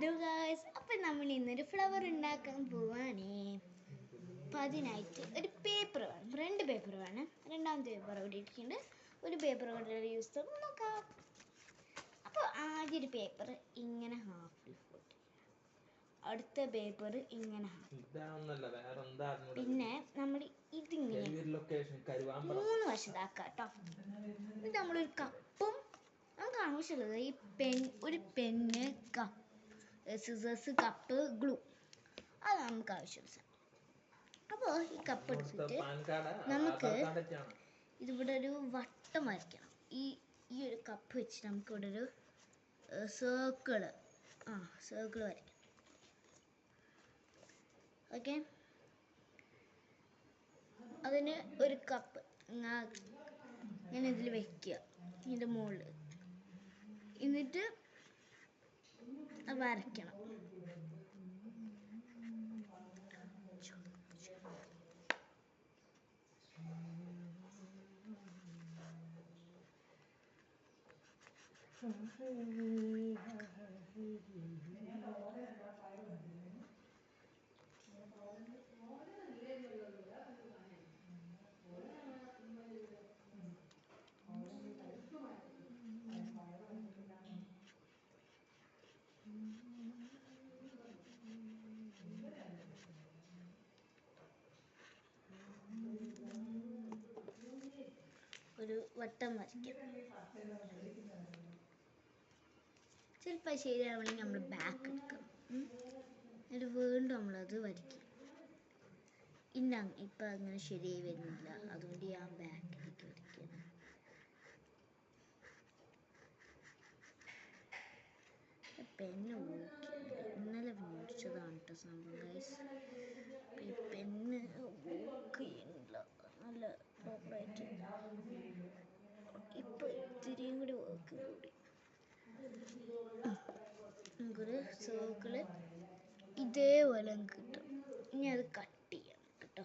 Hello guys, അപ്പം നമ്മൾ ഇന്നൊരു ഫ്ലവർ ഉണ്ടാക്കാൻ പോവാണേ. അപ്പം അതിനായിട്ട് ഒരു പേപ്പർ വേണം, 2 പേപ്പർ വേണം. രണ്ടാമത്തെ പേപ്പർ അവിടെ ഇരിക്കുന്നുണ്ട്. ഒരു പേപ്പർ കൊണ്ട് യൂസ് ചെയ്ത് നോക്കാം. അപ്പോൾ ആദ്യം ഒരു പേപ്പർ ഇങ്ങനെ ഹാഫിൽ ഫോൾഡ്, അടുത്ത പേപ്പർ ഇങ്ങനെ ഹാഫ്, പിന്നെ നമ്മൾ ഇതിങ്ങനെ 3 വശത്താക്കാം കേട്ടോ. ഇത് നമ്മളൊരു കപ്പും നമുക്ക് ആവശ്യമുള്ളത് ഈ ഒരു pen, cup, scissors, cup, glue, അതാണ് നമുക്ക് ആവശ്യമുള്ള സാധനം. അപ്പോൾ ഈ കപ്പ് എടുത്തിട്ട് നമുക്ക് ഇതിവിടെ ഒരു വട്ടം വരയ്ക്കണം. ഈ ഒരു കപ്പ് വെച്ചിട്ട് നമുക്ക് ഇവിടെ ഒരു സർക്കിള് വരയ്ക്കണം. ഓക്കെ, അതിന് ഒരു കപ്പ് ഞാൻ ഇതിൽ വെക്കുക, ഇതിൻ്റെ മുകളിൽ, എന്നിട്ട് വരയ്ക്കണം. ഒരു വട്ടം വരയ്ക്കാം. ചിലപ്പോൾ ശരിയാവണമെങ്കിൽ നമ്മൾ ബാക്ക് എടുക്കാം, എന്നിട്ട് വീണ്ടും നമ്മളത് വരയ്ക്കും. ഇപ്പം അങ്ങനെ ശരിയായി വരുന്നില്ല, അതുകൊണ്ട് ഞാൻ ബാക്കിലേക്ക് വരയ്ക്കണം. പെന്ന് ഇന്നലെ മേടിച്ചതാണ് കേട്ടോ സംഭവം ഗൈസ്. ഈ പെന്ന് വർക്ക് ചെയ്യുന്നില്ല നല്ല പ്രോപ്പറായിട്ട്. ഇപ്പം ഇത്തിരിയും കൂടി വർക്ക് കൂടി. നമുക്കൊരു സർക്കിള് ഇതേപോലെ നമുക്ക് കിട്ടും. ഇനി അത് കട്ട് ചെയ്യാം കേട്ടോ.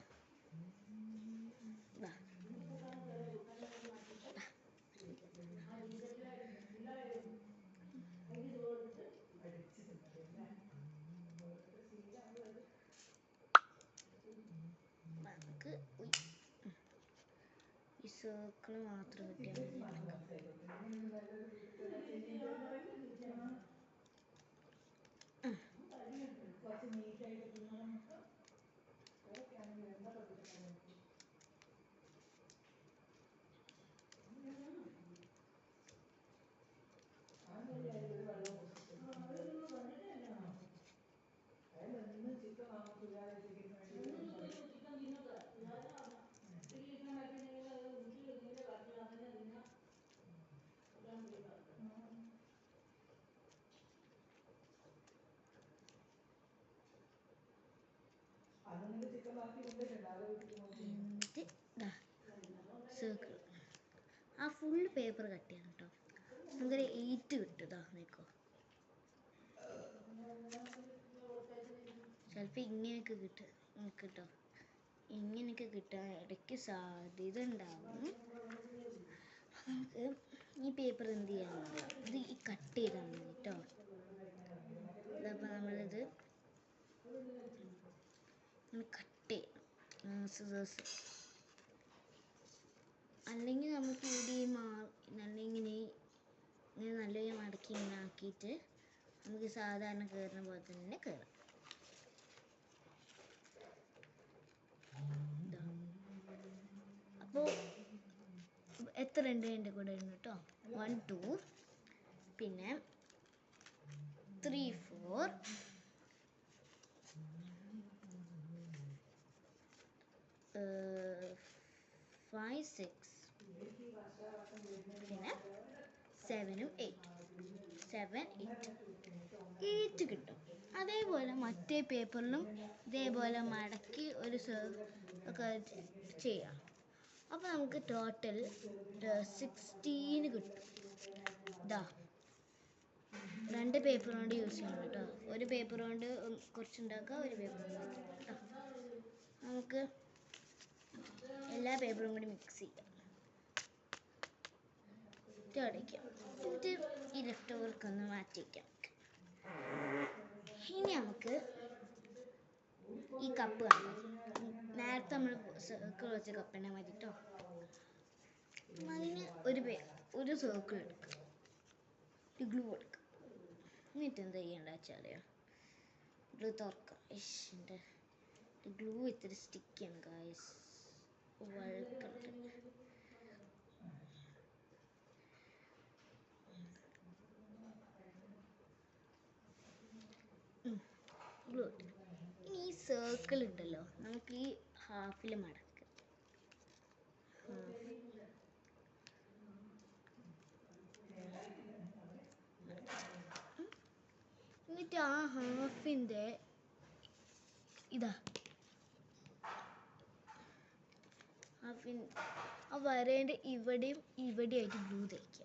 നമുക്ക് ഈ സർക്കിള് മാത്രം കിട്ടിയാൽ മതി. സർക്കിൾ ആ ഫുൾ പേപ്പർ കട്ട് ചെയ്യണം കേട്ടോ. നമുക്കൊരു 8 കിട്ടും. നോക്കോ, ചിലപ്പോൾ ഇങ്ങനെയൊക്കെ കിട്ടോ, ഇങ്ങനെയൊക്കെ കിട്ടാൻ ഇടയ്ക്ക് സാധ്യത ഉണ്ടാവും. നമുക്ക് ഈ പേപ്പർ എന്ത് ചെയ്യാനുള്ള ഇത് ഈ കട്ട് ചെയ്താൽ മതി കേട്ടോ. അതപ്പോൾ നമ്മളിത് കട്ട് ചെയ്യണം സിസേഴ്സ്. അല്ലെങ്കിൽ നമുക്ക് ഇവിടെ ഇങ്ങനെ നല്ല മടക്കി ഇങ്ങനെ ആക്കിയിട്ട് നമുക്ക് സാധാരണ കയറുന്ന പോലെ തന്നെ കയറാം. അപ്പോൾ എത്ര ഉണ്ട് എൻ്റെ കൂടെ ഉണ്ട് കേട്ടോ. 1 2 പിന്നെ 3 4 5 6 പിന്നെ 7 8 കിട്ടും. അതേപോലെ മറ്റേ പേപ്പറിലും ഇതേപോലെ മടക്കി ഒരു ഒക്കെ ചെയ്യാം. അപ്പോൾ നമുക്ക് ടോട്ടൽ 16 കിട്ടും. 2 പേപ്പർ കൊണ്ട് യൂസ് ചെയ്യണം കേട്ടോ. ഒരു പേപ്പർ കൊണ്ട് കുറച്ചുണ്ടാക്കുക, ഒരു പേപ്പർ കൊണ്ട് കേട്ടോ. നമുക്ക് എല്ലാ പേപ്പറും കൂടി മിക്സ് ചെയ്യാം, അടയ്ക്കാം. എന്നിട്ട് ഈ ലെഫ്റ്റ് ഓവർക്ക് ഒന്ന് മാറ്റി വയ്ക്കാം. നമുക്ക് ഈ കപ്പ് കാണാം. നേരത്തെ നമ്മൾ സർക്കിൾ വെച്ച കപ്പിനെ മതി കേട്ടോ. അതിന് ഒരു സർക്കിൾ എടുക്കുക, ഗ്ലൂ എടുക്കുക. എന്നിട്ട് എന്താ ചെയ്യേണ്ട വെച്ചാൽ ഇത് തുറക്കാം. എൻ്റെ ഗ്ലൂ ഇത്തിരി സ്റ്റിക്കാണ് ഗായ്സ്, വഴുക്കുണ്ട്. ഗ്ലൂ ഇട്ട് ഇനി ഈ സർക്കിൾ ഉണ്ടല്ലോ, നമുക്ക് ഈ ഹാഫിൽ മടക്കുക. എന്നിട്ട് ആ ഹാഫിൻ്റെ ഇതാ ആ വരേൻ്റെ ഇവിടെയും ഇവിടെയായിട്ട് ഗ്ലൂ തേക്കുക.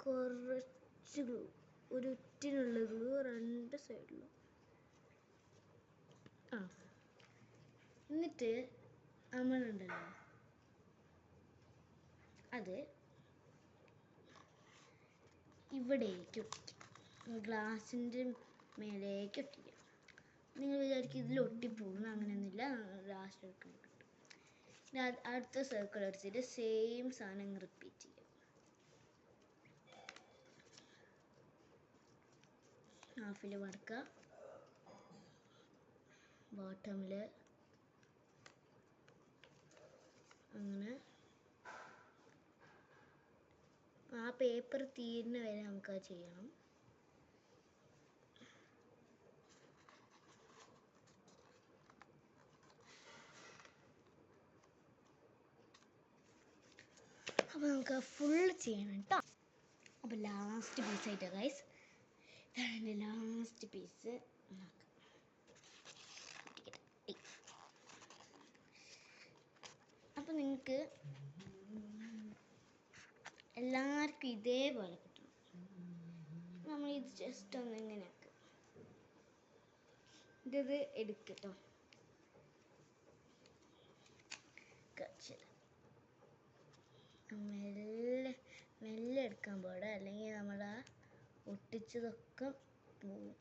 കുറച്ച് ഗ്ലൂ, ഒരു ഉറ്റിനുള്ള ഗ്ലൂ രണ്ട് സൈഡിലും. എന്നിട്ട് നമ്മളുണ്ടല്ലോ അത് ഇവിടേക്ക് ഒട്ടിക്കുക, ഗ്ലാസിൻ്റെ മേലേക്ക് ഒട്ടിക്കുക. നിങ്ങൾ വിചാരിക്കും ഇതിൽ ഒട്ടിപ്പോകുന്നു, അങ്ങനെയൊന്നുമില്ല. ലാസ്റ്റ് എടുക്കാൻ കിട്ടും. അടുത്ത സർക്കിൾ അടിച്ചിട്ട് സെയിം സാധനം റിപ്പീറ്റ് ചെയ്യുക. ഹാഫിൽ മടക്കുക, ബോട്ടമിൽ അങ്ങനെ. ആ പേപ്പർ തീരുന്ന വരെ നമുക്കത് ചെയ്യണം. അപ്പോൾ നമുക്ക് ഫുൾ ചെയ്യണം കേട്ടോ. അപ്പോൾ ലാസ്റ്റ് പീസായിട്ട് ഗൈസ്, ഇതാണ് എൻ്റെ ലാസ്റ്റ് പീസ്. അപ്പോൾ നിങ്ങൾക്ക് എല്ലാവർക്കും ഇതേപോലെ കിട്ടും. നമ്മൾ ഇത് ജസ്റ്റ് ഒന്ന് ഇങ്ങനെ ആക്കുക. ഇത് എടുക്കട്ടോ, മെല്ലെ മെല്ലെ എടുക്കാൻ പാടുക, അല്ലെങ്കിൽ നമ്മൾ ആ ഒട്ടിച്ചതൊക്കെ പോവും.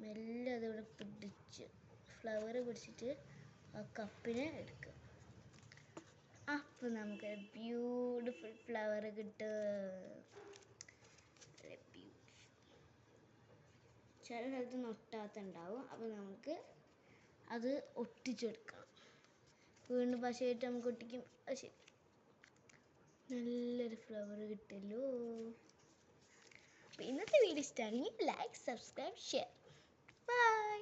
മെല്ലെ അതിവിടെ പിടിച്ച് ഫ്ലവർ പിടിച്ചിട്ട് ആ കപ്പിനെ എടുക്കുക. അപ്പോൾ നമുക്ക് ബ്യൂട്ടിഫുൾ ഫ്ലവർ കിട്ടും. ചില സ്ഥലത്ത് ഒട്ടാത്തുണ്ടാവും, അപ്പോൾ നമുക്ക് അത് ഒട്ടിച്ചെടുക്കണം. വീണ്ടും പശയായിട്ട് നമുക്ക് ഒട്ടിക്കും. അത് ശരി, നല്ലൊരു ഫ്ലവർ കിട്ടല്ലോ. അപ്പോൾ ഇന്നത്തെ വീഡിയോ ഇഷ്ടമാണെങ്കിൽ ലൈക്ക്, സബ്സ്ക്രൈബ്, ഷെയർ. ബൈ.